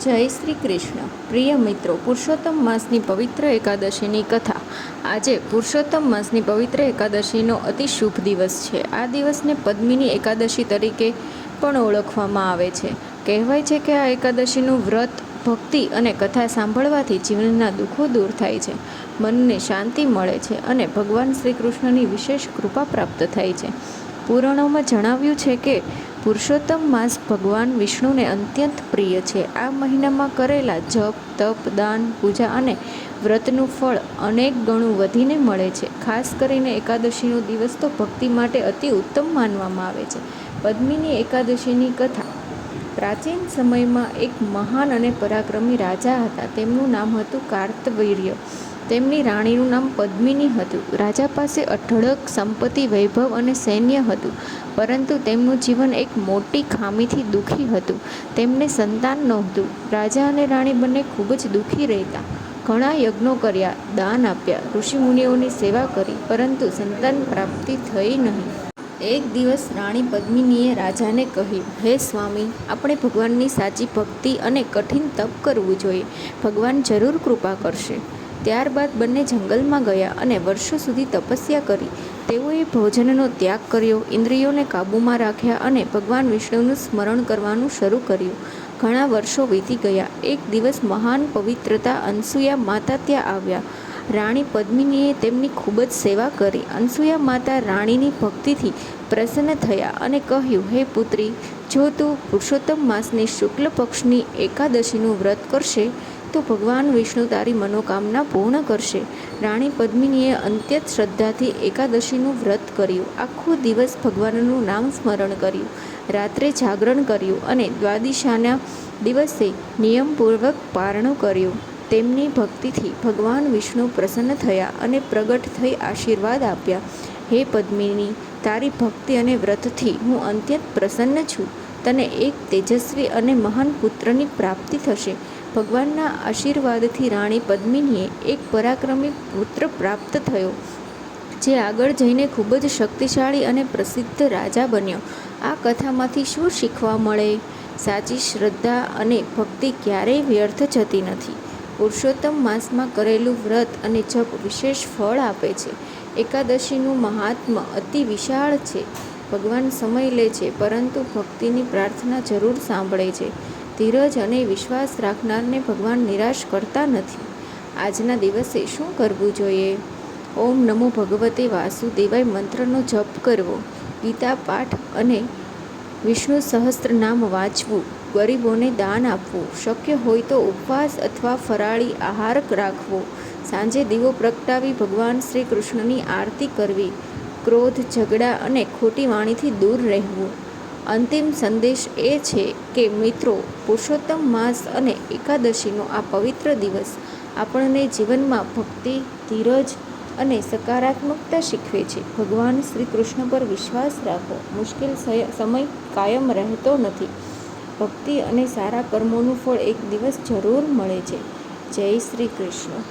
જય શ્રી કૃષ્ણ. પ્રિય મિત્રો, પુરુષોત્તમ માસની પવિત્ર એકાદશીની કથા. આજે પુરુષોત્તમ માસની પવિત્ર એકાદશીનો અતિ શુભ દિવસ છે. આ દિવસને પદ્મિની એકાદશી તરીકે પણ ઓળખવામાં આવે છે. કહેવાય છે કે આ એકાદશીનું વ્રત, ભક્તિ અને કથા સાંભળવાથી જીવનના દુઃખો દૂર થાય છે, મનને શાંતિ મળે છે અને ભગવાન શ્રી કૃષ્ણની વિશેષ કૃપા પ્રાપ્ત થાય છે. પુરાણોમાં જણાવ્યું છે કે પુરુષોત્તમ માસ ભગવાન વિષ્ણુને અત્યંત પ્રિય છે. આ મહિનામાં કરેલા જપ, તપ, દાન, પૂજા અને વ્રતનું ફળ અનેક ગણું વધીને મળે છે. ખાસ કરીને એકાદશીનો દિવસ તો ભક્તિ માટે અતિ ઉત્તમ માનવામાં આવે છે. પદ્મિની એકાદશીની કથા. પ્રાચીન સમયમાં એક મહાન અને પરાક્રમી રાજા હતા. તેમનું નામ હતું કાર્તવીર્ય. તેમની રાણીનું નામ પદ્મિની હતું. રાજા પાસે અઢળક સંપત્તિ, વૈભવ અને સૈન્ય હતું, પરંતુ તેમનું જીવન એક મોટી ખામીથી દુઃખી હતું. તેમને સંતાન નહોતું. રાજા અને રાણી બંને ખૂબ જ દુઃખી રહેતા. ઘણા યજ્ઞો કર્યા, દાન આપ્યા, ઋષિમુનિઓની સેવા કરી, પરંતુ સંતાન પ્રાપ્તિ થઈ નહીં. એક દિવસ રાણી પદ્મિનીએ રાજાને કહ્યું, હે સ્વામી, આપણે ભગવાનની સાચી ભક્તિ અને કઠિન તપ કરવું જોઈએ. ભગવાન જરૂર કૃપા કરશે. ત્યારબાદ બંને જંગલમાં ગયા અને વર્ષો સુધી તપસ્યા કરી. તેઓએ ભોજનનો ત્યાગ કર્યો, ઇન્દ્રિયોને કાબૂમાં રાખ્યા અને ભગવાન વિષ્ણુનું સ્મરણ કરવાનું શરૂ કર્યું. ઘણા વર્ષો વીતી ગયા. એક દિવસ મહાન પવિત્રતા અનસૂયા માતા ત્યાં આવ્યા. રાણી પદ્મિનીએ તેમની ખૂબ જ સેવા કરી. અનસૂયા માતા રાણીની ભક્તિથી પ્રસન્ન થયા અને કહ્યું, હે પુત્રી, જો તું પુરુષોત્તમ માસની શુક્લ પક્ષની એકાદશીનું વ્રત કરશે તો ભગવાન વિષ્ણુ તારી મનોકામના પૂર્ણ કરશે. રાણી પદ્મિનીએ અત્યંત શ્રદ્ધાથી એકાદશીનું વ્રત કર્યું. આખો દિવસ ભગવાનનું નામ સ્મરણ કર્યું, રાત્રે જાગરણ કર્યું અને દ્વાદશીના દિવસે નિયમપૂર્વક પારણું કર્યું. તેમની ભક્તિથી ભગવાન વિષ્ણુ પ્રસન્ન થયા અને પ્રગટ થઈ આશીર્વાદ આપ્યા. હે પદ્મિની, તારી ભક્તિ અને વ્રતથી હું અત્યંત પ્રસન્ન છું. તને એક તેજસ્વી અને મહાન પુત્રની પ્રાપ્તિ થશે. ભગવાનના આશીર્વાદથી રાણી પદ્મિનીએ એક પરાક્રમી પુત્ર પ્રાપ્ત થયો, જે આગળ જઈને ખૂબ જ શક્તિશાળી અને પ્રસિદ્ધ રાજા બન્યો. આ કથામાંથી શું શીખવા મળે? સાચી શ્રદ્ધા અને ભક્તિ ક્યારેય વ્યર્થ જતી નથી. પુરુષોત્તમ માસમાં કરેલું વ્રત અને જપ વિશેષ ફળ આપે છે. એકાદશીનું મહાત્મ્ય અતિ વિશાળ છે. ભગવાન સમય લે છે, પરંતુ ભક્તિની પ્રાર્થના જરૂર સાંભળે છે. ધીરજ અને વિશ્વાસ રાખનારને ભગવાન નિરાશ કરતા નથી. આજના દિવસે શું કરવું જોઈએ? ઓમ નમો ભગવતે વાસુદેવાય મંત્રનો જપ કરવો, ગીતા પાઠ અને વિષ્ણુ સહસ્ત્ર નામ વાંચવું, ગરીબોને દાન આપવું, શક્ય હોય તો ઉપવાસ અથવા ફરાળી આહાર રાખવો, સાંજે દીવો પ્રગટાવી ભગવાન શ્રી કૃષ્ણની આરતી કરવી, ક્રોધ, ઝઘડા અને ખોટી વાણીથી દૂર રહેવું. અંતિમ સંદેશ એ છે કે મિત્રો, પુરુષોત્તમ માસ અને એકાદશીનો આ પવિત્ર દિવસ આપણને જીવનમાં ભક્તિ, ધીરજ અને સકારાત્મકતા શીખવે છે. ભગવાન શ્રી કૃષ્ણ પર વિશ્વાસ રાખો. મુશ્કેલ સમય કાયમ રહેતો નથી. ભક્તિ અને સારા કર્મોનું ફળ એક દિવસ જરૂર મળે છે. જય શ્રી કૃષ્ણ.